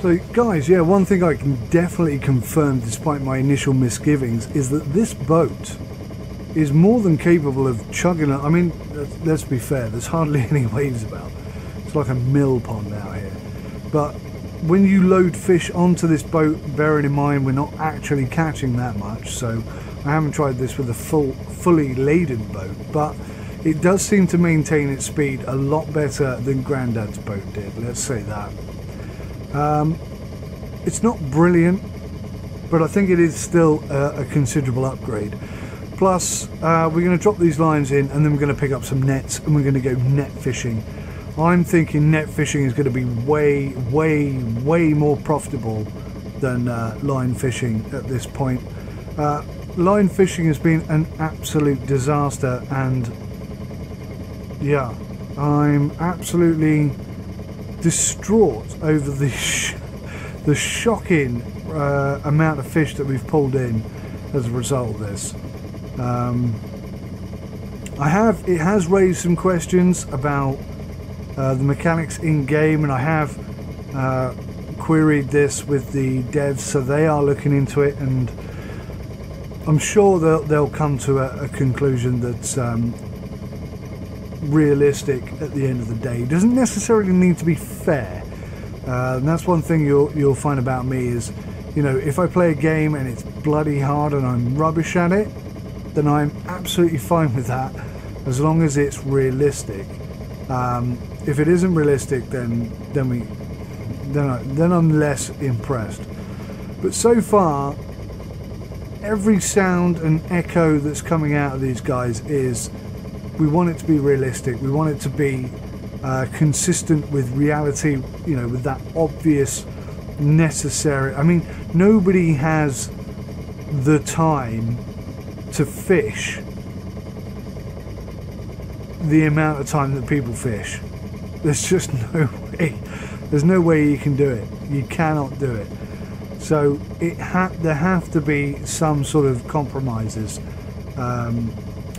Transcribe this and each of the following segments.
So guys, yeah, one thing I can definitely confirm despite my initial misgivings is that this boat is more than capable of chugging. I mean, let's be fair, there's hardly any waves about. It's like a mill pond out here. But when you load fish onto this boat, bearing in mind we're not actually catching that much, so I haven't tried this with a fully laden boat, but it does seem to maintain its speed a lot better than Grandad's boat did, let's say that. It's not brilliant, but I think it is still a considerable upgrade. Plus, we're going to drop these lines in and then we're going to pick up some nets and we're going to go net fishing. I'm thinking net fishing is going to be way more profitable than line fishing at this point. Line fishing has been an absolute disaster, and yeah, I'm absolutely distraught over the shocking amount of fish that we've pulled in as a result of this. It has raised some questions about the mechanics in game, and I have queried this with the devs, so they are looking into it, and I'm sure they'll come to a conclusion that's realistic at the end of the day. It doesn't necessarily need to be fair, and that's one thing you'll find about me is, you know, if I play a game and it's bloody hard and I'm rubbish at it, then I'm absolutely fine with that as long as it's realistic. If it isn't realistic, then I'm less impressed. But so far, every sound and echo that's coming out of these guys is, we want it to be realistic. We want it to be consistent with reality, you know, with that obvious, necessary. I mean, nobody has the time to fish the amount of time that people fish. There's just no way. There's no way you can do it. You cannot do it. So there have to be some sort of compromises.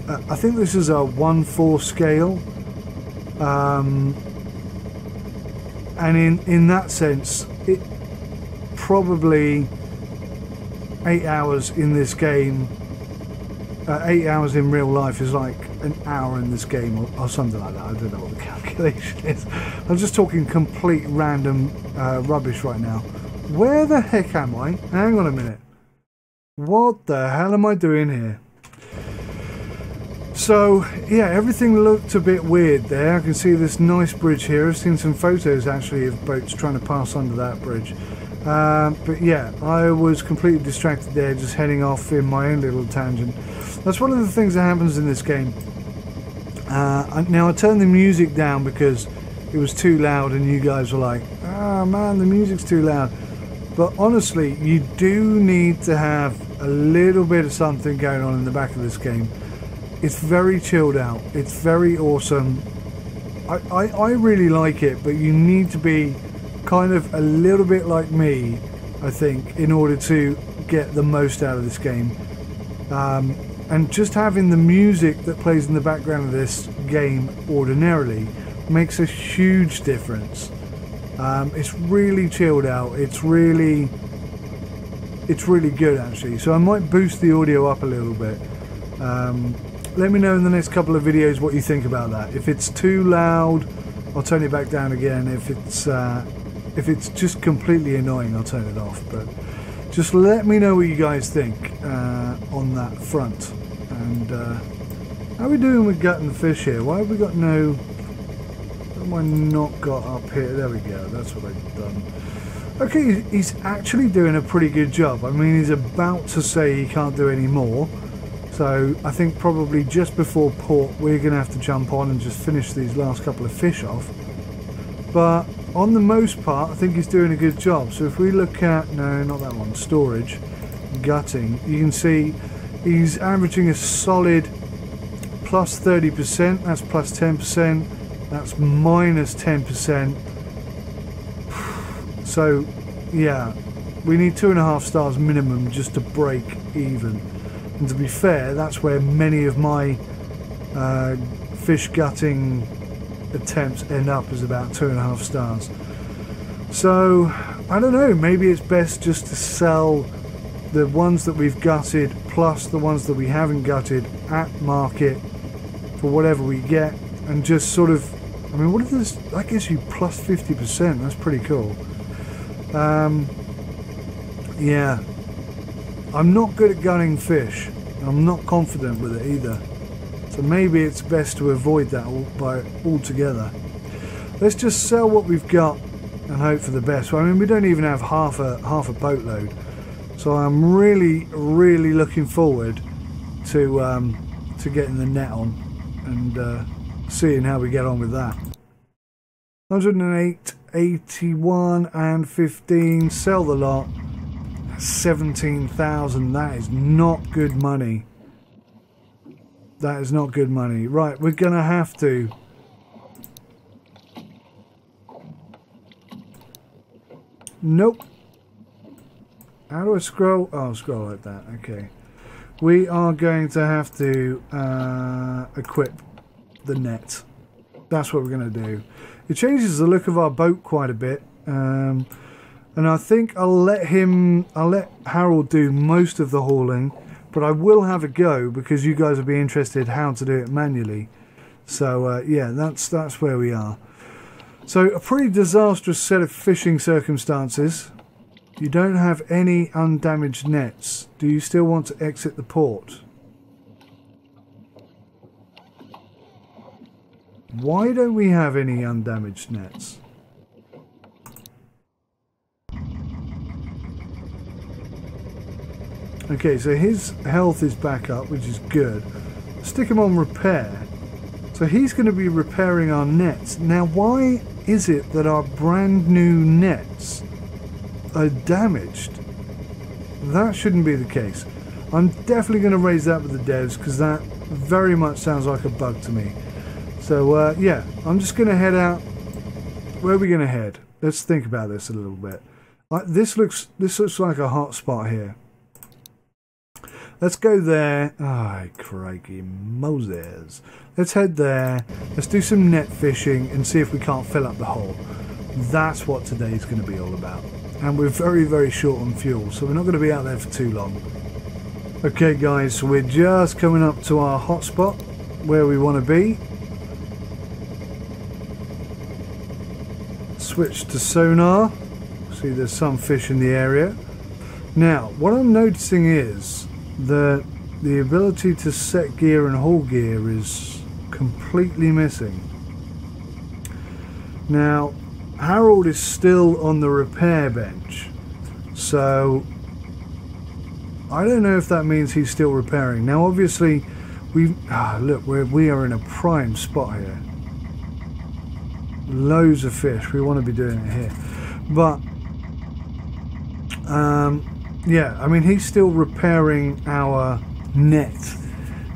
I think this is a 1/4 scale, and in that sense, it probably 8 hours in this game, 8 hours in real life is like an hour in this game, or something like that. I don't know what the calculation is. I'm just talking complete random rubbish right now. Where the heck am I? Hang on a minute. What the hell am I doing here? So, yeah, everything looked a bit weird there. I can see this nice bridge here. I've seen some photos actually of boats trying to pass under that bridge. But yeah, I was completely distracted there, just heading off in my own little tangent. That's one of the things that happens in this game. Now I turned the music down because it was too loud and you guys were like, "Oh man, the music's too loud." But honestly, you do need to have a little bit of something going on in the back of this game. It's very chilled out. It's very awesome. I really like it, but you need to be kind of a little bit like me, I think, in order to get the most out of this game. And just having the music that plays in the background of this game ordinarily makes a huge difference. It's really chilled out. It's really good actually. So I might boost the audio up a little bit. Let me know in the next couple of videos what you think about that. If it's too loud, I'll turn it back down again. If it's just completely annoying, I'll turn it off. But just let me know what you guys think on that front. And how are we doing with gutting fish here? Why have we got no... What have I not got up here? There we go, that's what I've done. Okay, he's actually doing a pretty good job. I mean, he's about to say he can't do any more. So I think probably just before port we're going to have to jump on and just finish these last couple of fish off. But on the most part, I think he's doing a good job. So if we look at, no, not that one, storage, gutting, you can see he's averaging a solid plus 30%, that's plus 10%, that's minus 10%. So yeah, we need 2.5 stars minimum just to break even. And to be fair, that's where many of my fish gutting attempts end up, is about 2.5 stars. So I don't know, maybe it's best just to sell the ones that we've gutted plus the ones that we haven't gutted at market for whatever we get, and just sort of, I mean, what is this? That gives you plus 50%. That's pretty cool. Yeah, I'm not good at gunning fish. I'm not confident with it either, so maybe it's best to avoid that altogether. Let's just sell what we've got and hope for the best. Well, I mean, we don't even have half a boatload, so I'm really looking forward to getting the net on and seeing how we get on with that. 108, 81 and 15, sell the lot. 17,000. That is not good money. That is not good money. Right, we're gonna have to nope. How do I scroll? Oh, scroll like that. Okay. We are going to have to equip the net. That's what we're going to do. It changes the look of our boat quite a bit. And I think I'll let Harold do most of the hauling, but I will have a go because you guys will be interested how to do it manually. So yeah, that's where we are. So a pretty disastrous set of fishing circumstances. You don't have any undamaged nets. Do you still want to exit the port? Why don't we have any undamaged nets? Okay, so his health is back up, which is good. Stick him on repair. So he's going to be repairing our nets. Now, why is it that our brand new nets are damaged? That shouldn't be the case. I'm definitely going to raise that with the devs because that very much sounds like a bug to me. So yeah, I'm just going to head out. Where are we going to head? Let's think about this a little bit. This looks like a hot spot here. Let's go there. Ah, crikey Moses. Let's head there. Let's do some net fishing and see if we can't fill up the hole. That's what today's going to be all about. And we're very short on fuel, so we're not going to be out there for too long. Okay guys, so we're just coming up to our hotspot where we want to be. Switch to sonar. See, there's some fish in the area. Now, what I'm noticing is that the ability to set gear and haul gear is completely missing. Now, Harold is still on the repair bench, so I don't know if that means he's still repairing. Now, obviously, look, we are in a prime spot here. Loads of fish. We want to be doing it here, but yeah, I mean, he's still repairing our net,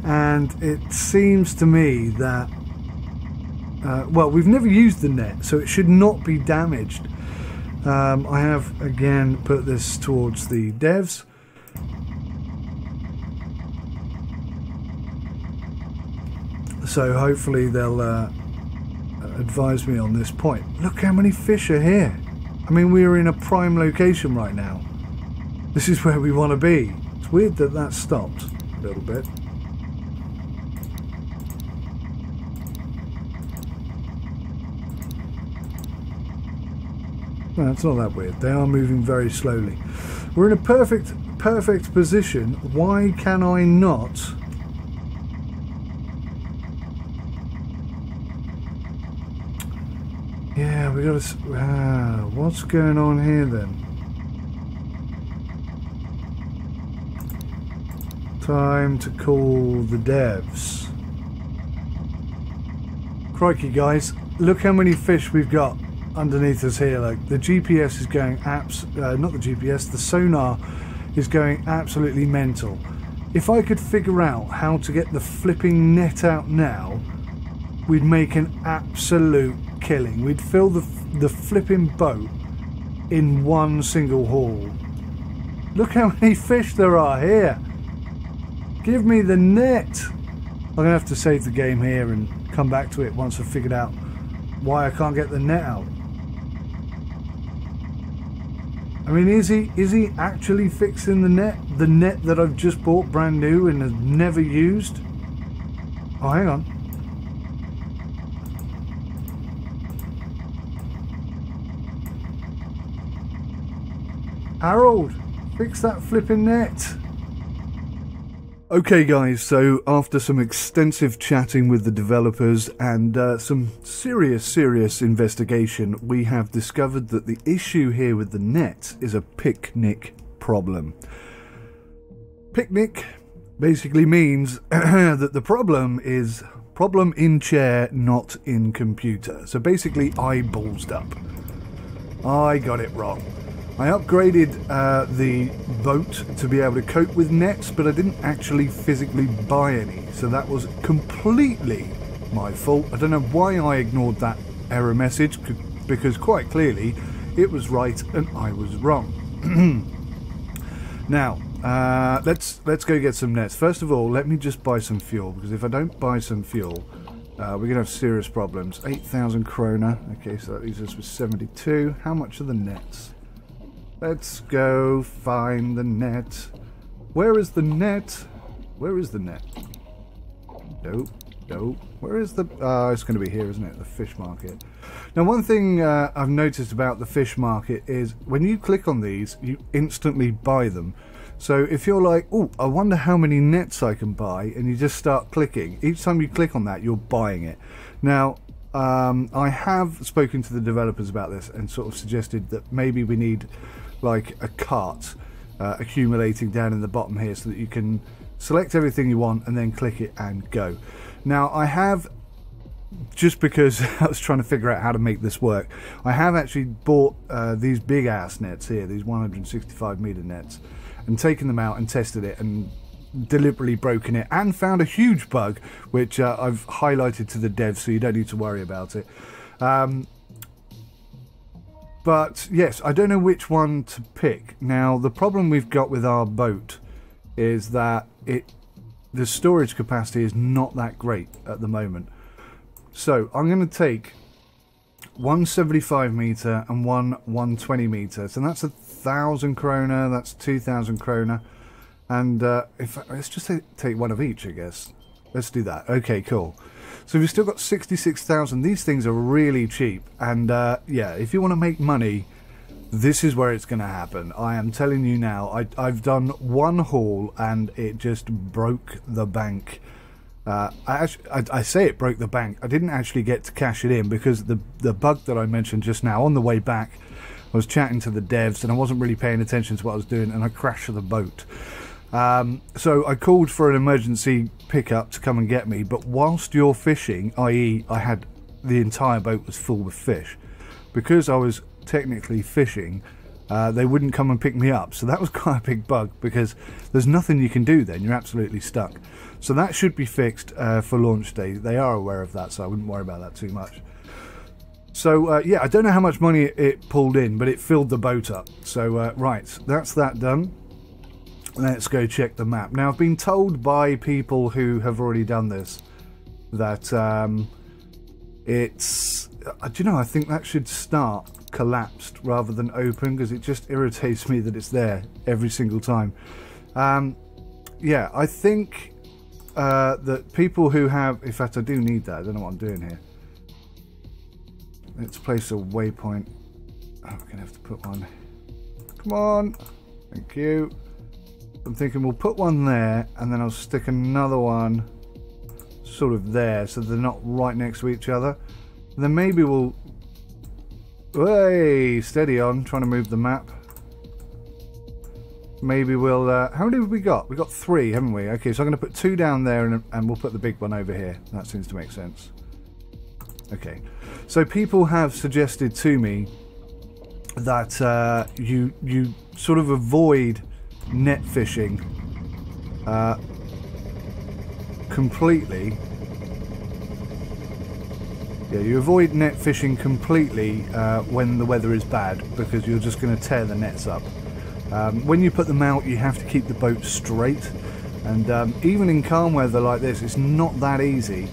and it seems to me that well, we've never used the net, so it should not be damaged. I have again put this towards the devs. So hopefully they'll advise me on this point. Look how many fish are here. I mean, we are in a prime location right now. This is where we want to be. It's weird that that stopped a little bit. No, it's not that weird. They are moving very slowly. We're in a perfect position. Why can I not? Yeah, we got to. What's going on here then? Time to call the devs. Crikey, guys! Look how many fish we've got underneath us here. Like, the GPS is going not the GPS, the sonar is going absolutely mental. If I could figure out how to get the flipping net out now, we'd make an absolute killing. We'd fill the flipping boat in one single haul. Look how many fish there are here. Give me the net. I'm gonna have to save the game here and come back to it once I've figured out why I can't get the net out. I mean, is he actually fixing the net? The net that I've just bought brand new and have never used? Oh, hang on. Harold, fix that flipping net. Okay guys, so after some extensive chatting with the developers and some serious investigation, we have discovered that the issue here with the net is a picnic problem. Picnic basically means that the problem is problem in chair, not in computer. So basically I ballsed up. I got it wrong. I upgraded the boat to be able to cope with nets, but I didn't actually physically buy any. So that was completely my fault. I don't know why I ignored that error message, because quite clearly it was right and I was wrong. Now, let's go get some nets. First of all, let me just buy some fuel, because if I don't buy some fuel, we're going to have serious problems. 8,000 kroner. Okay, so that leaves us with 72. How much are the nets? Let's go find the net. Where is the net? Where is the net? Nope, nope. Where is the... it's going to be here, isn't it? The fish market. Now, one thing I've noticed about the fish market is when you click on these, you instantly buy them. So if you're like, oh, I wonder how many nets I can buy, and you just start clicking, each time you click on that, you're buying it. Now, I have spoken to the developers about this and sort of suggested that maybe we need like a cart accumulating down in the bottom here so that you can select everything you want and then click it and go. Now I have, just because I was trying to figure out how to make this work, I have actually bought these big ass nets here, these 165 meter nets, and taken them out and tested it and deliberately broken it and found a huge bug which I've highlighted to the devs, so you don't need to worry about it. But yes, I don't know which one to pick. Now the problem we've got with our boat is that the storage capacity is not that great at the moment. So I'm going to take one 75 meter and one 120 meter. So that's 1,000 kroner, that's 2,000 kroner. And let's just take one of each, I guess. Let's do that. Okay, cool. So we've still got 66,000. These things are really cheap. And yeah, if you want to make money, this is where it's going to happen. I am telling you now, I've done one haul and it just broke the bank. I say it broke the bank. I didn't actually get to cash it in because the bug that I mentioned just now, on the way back, I was chatting to the devs and I wasn't really paying attention to what I was doing, and I crashed the boat. So I called for an emergency pickup to come and get me, but whilst you're fishing, i.e. I had the entire boat was full with fish, because I was technically fishing, they wouldn't come and pick me up. So that was quite a big bug, because there's nothing you can do then, you're absolutely stuck. So that should be fixed for launch day. They are aware of that, so I wouldn't worry about that too much. So yeah, I don't know how much money it pulled in, but it filled the boat up. So right, that's that done. Let's go check the map. Now, I've been told by people who have already done this that it's... do you know, I think that should start collapsed rather than open, because it just irritates me that it's there every single time. Yeah, I think that people who have... In fact, I do need that. I don't know what I'm doing here. Let's place a waypoint. Oh, we're going to have to put one. Come on. Thank you. I'm thinking we'll put one there, and then I'll stick another one sort of there, so they're not right next to each other. And then maybe we'll... Hey, steady on, trying to move the map. Maybe we'll... how many have we got? We've got 3, haven't we? Okay, so I'm going to put 2 down there, and we'll put the big one over here. That seems to make sense. Okay, so people have suggested to me that you sort of avoid net fishing completely. Yeah, you avoid net fishing completely when the weather is bad, because you're just going to tear the nets up. When you put them out, you have to keep the boat straight, and even in calm weather like this, it's not that easy.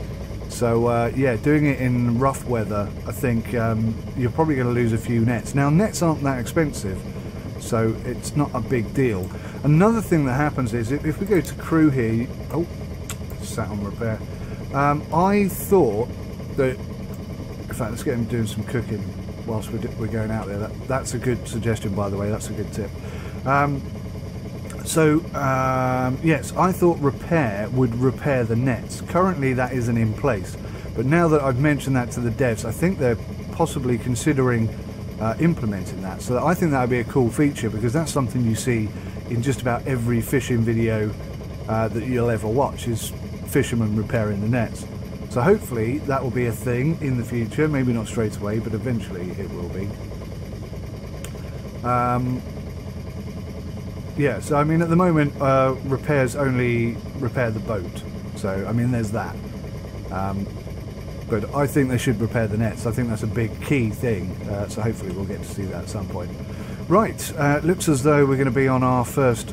So yeah, doing it in rough weather, I think you're probably going to lose a few nets. Now, nets aren't that expensive, so it's not a big deal. Another thing that happens is if we go to crew here, oh, sat on repair. I thought that, in fact, let's get him doing some cooking whilst we're going out there. That's a good suggestion, by the way. That's a good tip. Yes, I thought repair would repair the nets. Currently that isn't in place, but now that I've mentioned that to the devs, I think they're possibly considering implementing that. So I think that would be a cool feature, because that's something you see in just about every fishing video that you'll ever watch, is fishermen repairing the nets. So hopefully that will be a thing in the future, maybe not straight away, but eventually it will be. Yeah, so I mean at the moment repairs only repair the boat, so I mean there's that. But I think they should repair the nets. I think that's a big key thing, so hopefully we'll get to see that at some point. Right, looks as though we're going to be on our first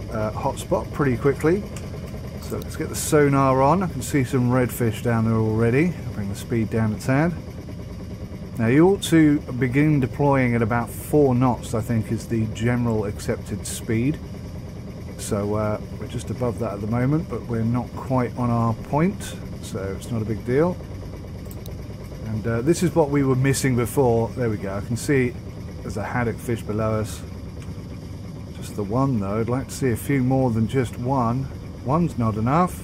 hotspot pretty quickly. So let's get the sonar on. I can see some redfish down there already. I'll bring the speed down a tad. Now you ought to begin deploying at about 4 knots, I think, is the general accepted speed. So we're just above that at the moment, but we're not quite on our point, so it's not a big deal. And this is what we were missing before. There we go. I can see there's a haddock fish below us. Just the one though. I'd like to see a few more than just one. One's not enough.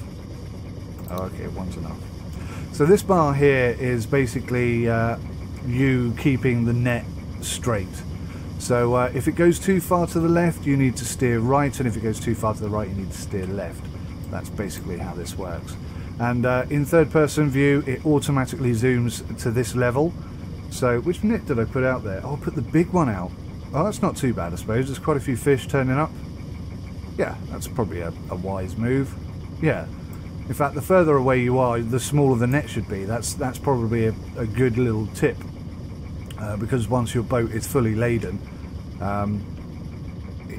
Oh, okay, one's enough. So this bar here is basically you keeping the net straight. So if it goes too far to the left, you need to steer right, and if it goes too far to the right, you need to steer left. That's basically how this works. And in third-person view, it automatically zooms to this level. So which net did I put out there? Oh, I put the big one out. Oh, that's not too bad, I suppose. There's quite a few fish turning up. Yeah, that's probably a wise move. Yeah. In fact, the further away you are, the smaller the net should be. That's probably a good little tip. Because once your boat is fully laden,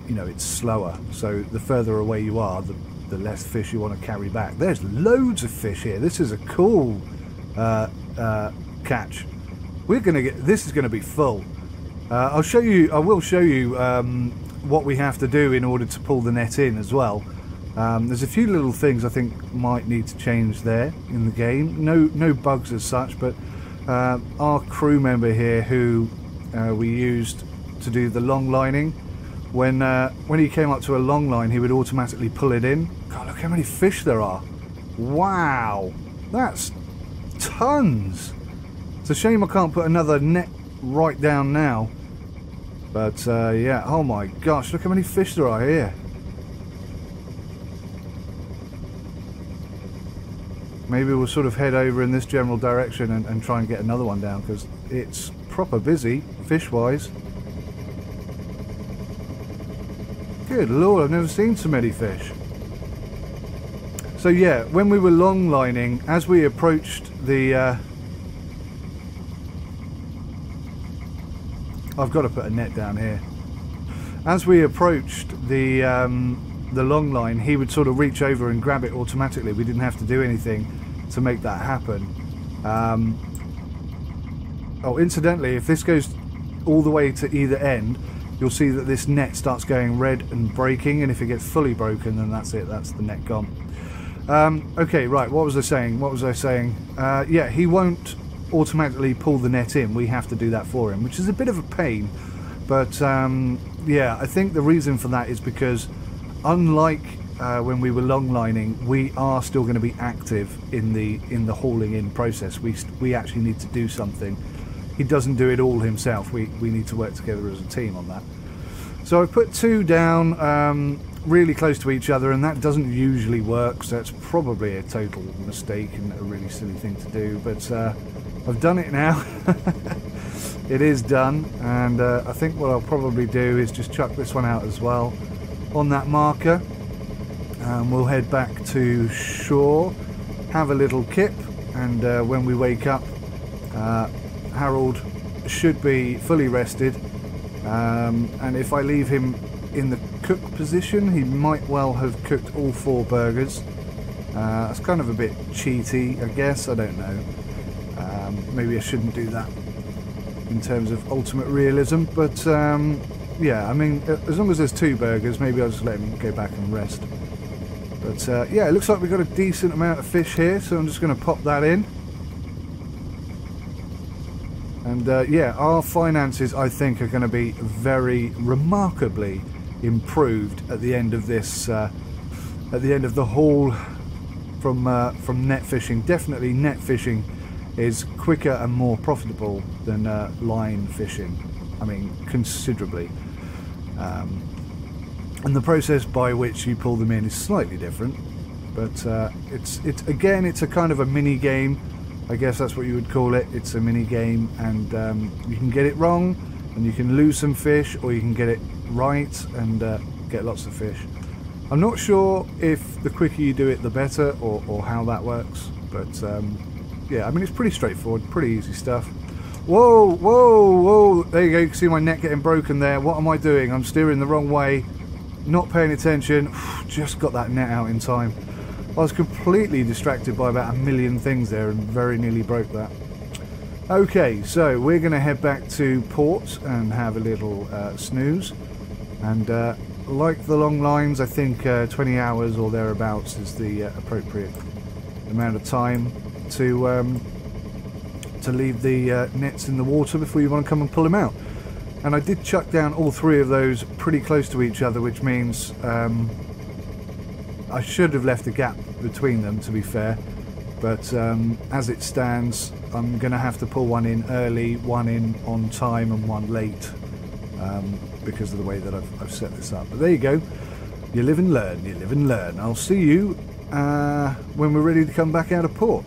you know, it's slower. So the further away you are, the less fish you want to carry back. There's loads of fish here. This is a cool catch. We're gonna get. This is going to be full. I'll show you. I will show you what we have to do in order to pull the net in as well. There's a few little things I think might need to change there in the game. No bugs as such, but our crew member here who we used to do the long lining, when he came up to a long line, he would automatically pull it in. God, look how many fish there are. Wow, that's tons. It's a shame I can't put another net right down now. But yeah, oh my gosh, look how many fish there are here. Maybe we'll sort of head over in this general direction and try and get another one down, because it's proper busy, fish-wise. Good lord, I've never seen so many fish. So yeah, when we were long lining, as we approached the... I've got to put a net down here. As we approached the long line, he would sort of reach over and grab it automatically. We didn't have to do anything to make that happen. Oh, incidentally, if this goes all the way to either end, you'll see that this net starts going red and breaking, and if it gets fully broken, then that's it, that's the net gone. Okay, right, what was I saying? Yeah, he won't automatically pull the net in. We have to do that for him, which is a bit of a pain, but yeah, I think the reason for that is because unlike when we were long lining, we are still going to be active in the hauling in process. We actually need to do something. He doesn't do it all himself. We need to work together as a team on that. So I've put 2 down really close to each other, and that doesn't usually work, so it's probably a total mistake and a really silly thing to do, but I've done it now. It is done, and I think what I'll probably do is just chuck this one out as well on that marker, and we'll head back to shore, have a little kip, and when we wake up, Harold should be fully rested, and if I leave him in the cook position, he might well have cooked all 4 burgers. That's kind of a bit cheaty, I guess. I don't know. Maybe I shouldn't do that in terms of ultimate realism, but yeah, I mean, as long as there's 2 burgers, maybe I'll just let him go back and rest. But yeah, it looks like we've got a decent amount of fish here, so I'm just going to pop that in. And yeah, our finances, I think, are going to be very remarkably improved at the end of this, at the end of the haul from net fishing. Definitely, net fishing is quicker and more profitable than line fishing. I mean, considerably. And the process by which you pull them in is slightly different, but it's again, it's a kind of a mini game. I guess that's what you would call it. It's a mini game, and you can get it wrong and you can lose some fish, or you can get it right and get lots of fish. I'm not sure if the quicker you do it the better, or how that works, but yeah, I mean, it's pretty straightforward, pretty easy stuff. Whoa, whoa, whoa, there you go. You can see my net getting broken there. What am I doing? I'm steering the wrong way, not paying attention. Just got that net out in time. I was completely distracted by about a million things there and very nearly broke that. Okay, so we're going to head back to port and have a little snooze. And like the long lines, I think 20 hours or thereabouts is the appropriate amount of time to leave the nets in the water before you want to come and pull them out. And I did chuck down all 3 of those pretty close to each other, which means I should have left a gap between them, to be fair, but as it stands, I'm going to have to pull one in early, one in on time, and one late, because of the way that I've set this up. But there you go. You live and learn, you live and learn. I'll see you when we're ready to come back out of port.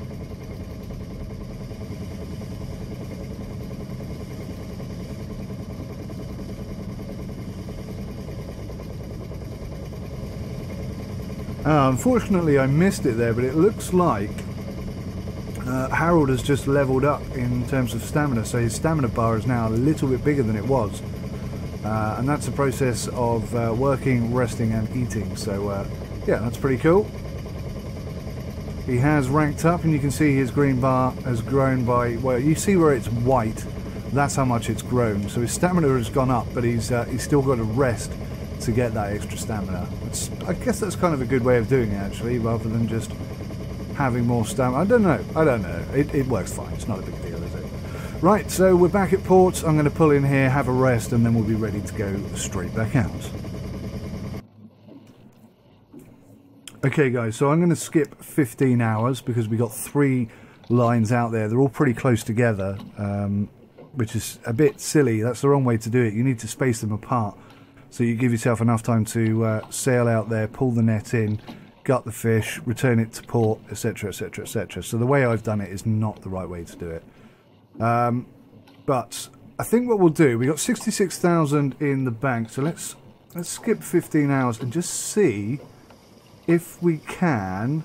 Unfortunately, I missed it there, but it looks like Harold has just leveled up in terms of stamina, so his stamina bar is now a little bit bigger than it was, and that's a process of working, resting and eating, so yeah, that's pretty cool. He has ranked up, and you can see his green bar has grown by, well, you see where it's white, that's how much it's grown, so his stamina has gone up, but he's still got to rest to get that extra stamina. I guess that's kind of a good way of doing it, actually, rather than just having more stamina. I don't know. It works fine. It's not a big deal, is it? Right, so we're back at port. I'm going to pull in here, have a rest, and then we'll be ready to go straight back out. Okay, guys, so I'm going to skip 15 hours because we got 3 lines out there. They're all pretty close together, which is a bit silly. That's the wrong way to do it. You need to space them apart, so you give yourself enough time to sail out there, pull the net in, gut the fish, return it to port, etc, etc, etc. So the way I've done it is not the right way to do it. But I think what we'll do, we got 66,000 in the bank, so let's skip 15 hours and just see if we can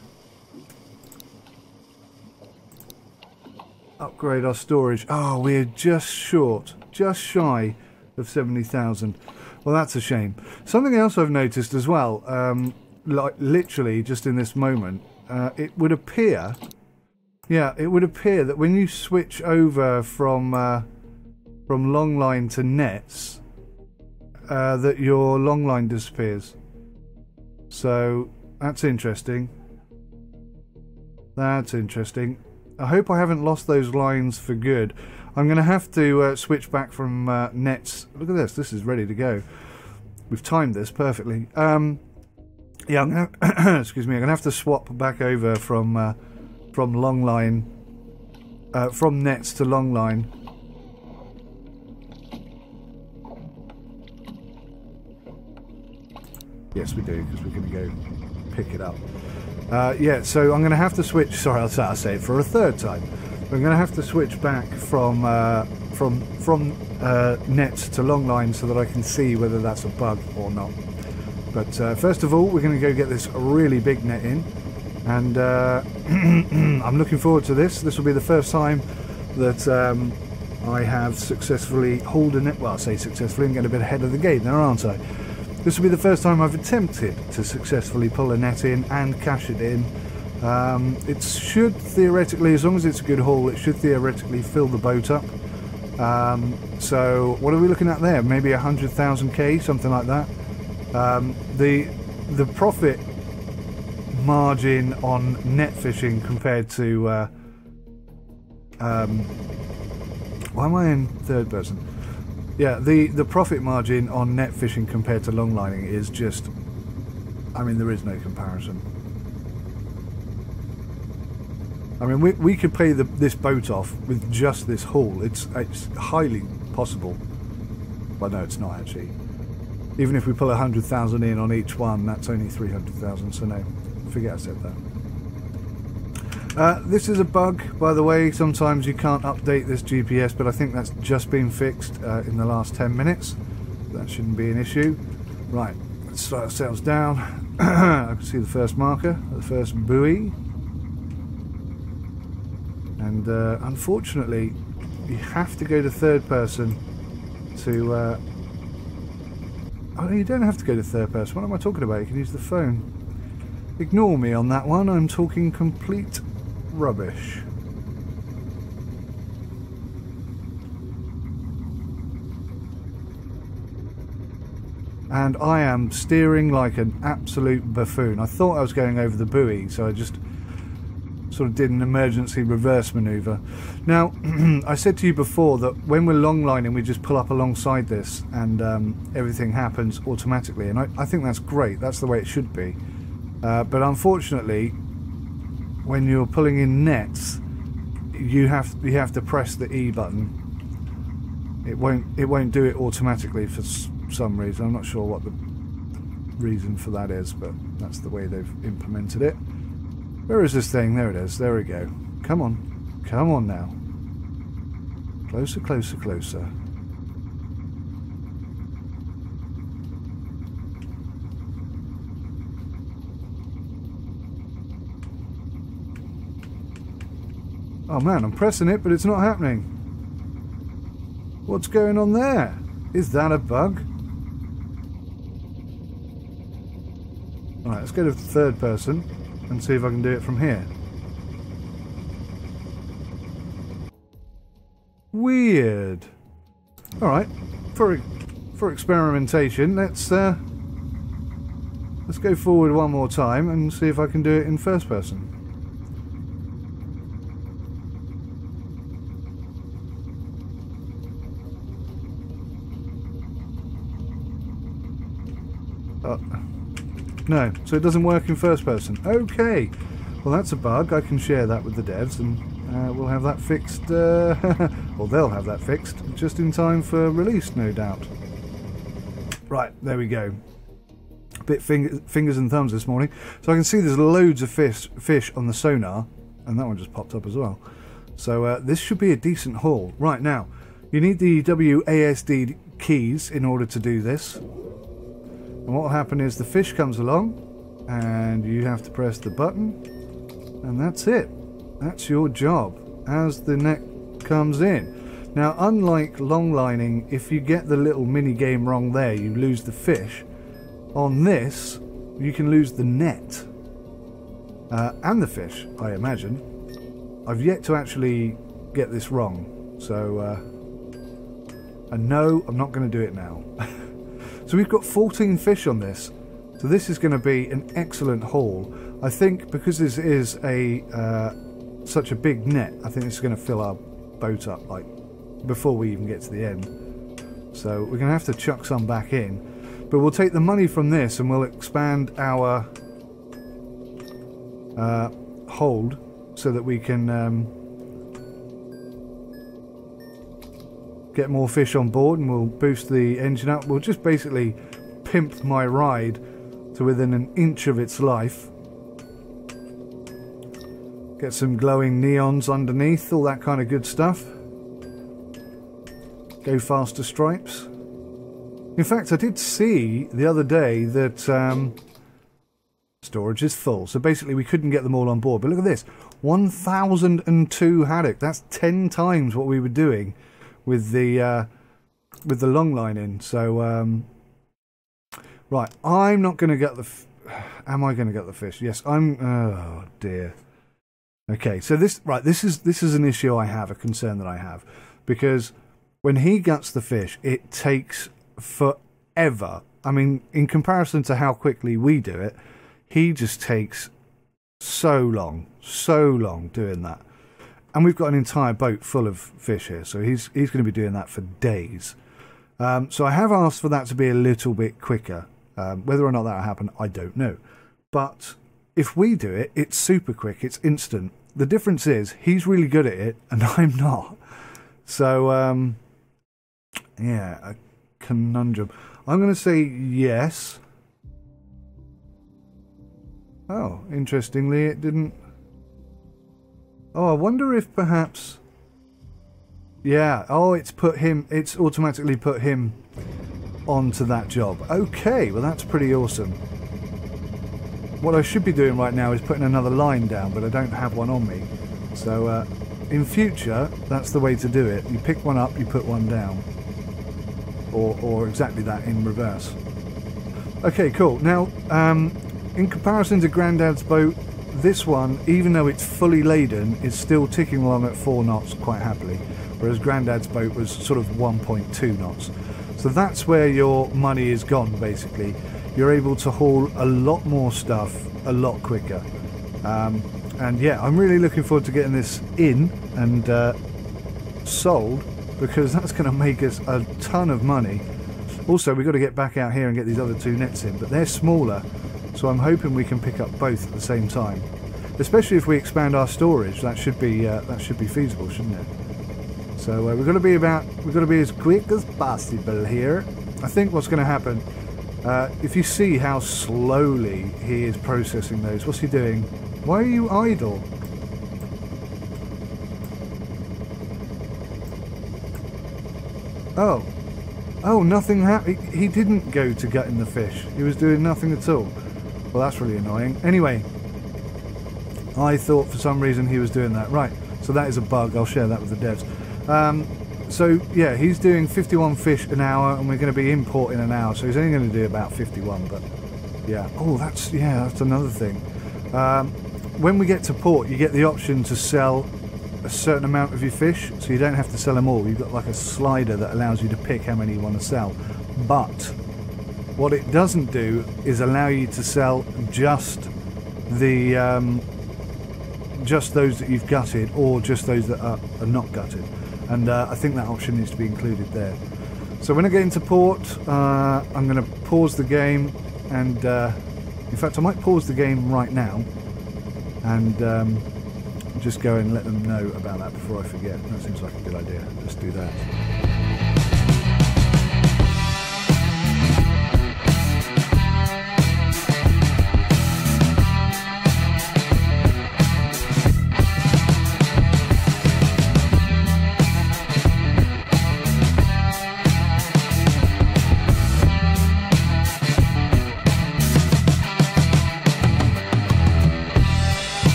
upgrade our storage. Oh, we're just short, just shy of 70,000. Well, that's a shame. Something else I've noticed as well, like literally just in this moment, it would appear, yeah, it would appear that when you switch over from long line to nets, that your long line disappears. So that's interesting. That's interesting. I hope I haven't lost those lines for good. I'm going to have to switch back from nets. Look at this. This is ready to go. We've timed this perfectly. Yeah, I'm gonna excuse me. I'm going to have to swap back over from long line, from nets to long line. Yes, we do, because we're going to go pick it up. Yeah, so I'm going to have to switch. Sorry, I'll say it for a third time. I'm going to have to switch back from nets to long line so that I can see whether that's a bug or not. But first of all, we're going to go get this really big net in, and I'm looking forward to this. This will be the first time that I have successfully hauled a net. Well, I say successfully, I'm getting a bit ahead of the game there, aren't I? This will be the first time I've attempted to successfully pull a net in and cash it in. It should theoretically, as long as it's a good haul, it should theoretically fill the boat up. So what are we looking at there? Maybe 100,000k, something like that. The profit margin on net fishing compared to why am I in third person? Yeah, the profit margin on net fishing compared to long lining is just, I mean, there is no comparison. I mean, we could pay this boat off with just this haul. It's highly possible. Well, no, it's not actually. Even if we pull 100,000 in on each one, that's only 300,000. So no, forget I said that. This is a bug, by the way. Sometimes you can't update this GPS, but I think that's just been fixed in the last 10 minutes. That shouldn't be an issue. Right, let's slow ourselves down. I can see the first marker, the first buoy. And unfortunately, you have to go to third person to... oh, you don't have to go to third person. What am I talking about? You can use the phone. Ignore me on that one. I'm talking complete rubbish. And I am steering like an absolute buffoon. I thought I was going over the buoy, so I just sort of did an emergency reverse maneuver. Now, I said to you before that when we're long lining, we just pull up alongside this and everything happens automatically. And I think that's great. That's the way it should be. But unfortunately, when you're pulling in nets, you have to press the E button. It won't do it automatically for some reason. I'm not sure what the reason for that is, but that's the way they've implemented it. Where is this thing? There it is. There we go. Come on. Come on now. Closer, closer, closer. Oh man, I'm pressing it, but it's not happening. What's going on there? Is that a bug? Alright, let's go to third person and see if I can do it from here. Weird. Alright, for experimentation, let's go forward one more time and see if I can do it in first person. No, so it doesn't work in first person. Okay, well that's a bug. I can share that with the devs and we'll have that fixed, well they'll have that fixed just in time for release, no doubt. Right, there we go. A bit fingers and thumbs this morning. So I can see there's loads of fish on the sonar, and that one just popped up as well. So this should be a decent haul. Right, now, you need the WASD keys in order to do this. And what will happen is the fish comes along and you have to press the button and that's it. That's your job as the net comes in. Now, unlike long lining, if you get the little mini game wrong there, you lose the fish. On this, you can lose the net and the fish, I imagine. I've yet to actually get this wrong, so and no, I'm not going to do it now. So we've got 14 fish on this, so this is going to be an excellent haul. I think because this is a such a big net, I think this is going to fill our boat up like before we even get to the end. So we're going to have to chuck some back in, but we'll take the money from this and we'll expand our hold so that we can get more fish on board, and we'll boost the engine up. We'll just basically pimp my ride to within an inch of its life. Get some glowing neons underneath, all that kind of good stuff. Go faster stripes. In fact, I did see the other day that storage is full, so basically we couldn't get them all on board. But look at this, 1002 haddock. That's 10 times what we were doing with the long line in. So right, I'm not going to get the am I going to get the fish? Yes, I'm. Oh dear. Okay, so this is an issue I have, a concern that I have, because When he guts the fish, it takes forever. I mean, in comparison to how quickly we do it, he just takes so long doing that. And we've got an entire boat full of fish here, so he's going to be doing that for days. So I have asked for that to be a little bit quicker. Whether or not that will happen, I don't know. But if we do it, it's super quick, it's instant. The difference is he's really good at it and I'm not. So, yeah, a conundrum. I'm going to say yes. Oh, interestingly, it didn't... Oh, I wonder if perhaps... Yeah, oh, it's automatically put him onto that job. Okay, well that's pretty awesome. What I should be doing right now is putting another line down, but I don't have one on me. So, in future, that's the way to do it. You pick one up, you put one down. Or exactly that in reverse. Okay, cool. Now, in comparison to Grandad's boat, this one, even though it's fully laden, is still ticking along at 4 knots quite happily, whereas Grandad's boat was sort of 1.2 knots. So that's where your money is gone, basically. You're able to haul a lot more stuff a lot quicker. And yeah, I'm really looking forward to getting this in and sold, because that's going to make us a ton of money. Also, we've got to get back out here and get these other 2 nets in, but they're smaller, so I'm hoping we can pick up both at the same time. Especially if we expand our storage, that should be feasible, shouldn't it? So we've got to be as quick as possible here. I think what's going to happen, if you see how slowly he is processing those, what's he doing? Why are you idle? Oh, nothing happened. He didn't go to gutting the fish. He was doing nothing at all. Well, that's really annoying. Anyway, I thought for some reason he was doing that. Right, so that is a bug. I'll share that with the devs. So, yeah, he's doing 51 fish an hour, and we're going to be importing an hour, so he's only going to do about 51, but, yeah. Oh, that's another thing. When we get to port, you get the option to sell a certain amount of your fish, so you don't have to sell them all. You've got like a slider that allows you to pick how many you want to sell. But what it doesn't do is allow you to sell just the just those that you've gutted, or just those that are not gutted. And I think that option needs to be included there. So when I get into port, I'm going to pause the game, and in fact I might pause the game right now and just go and let them know about that before I forget. That seems like a good idea. Let's do that.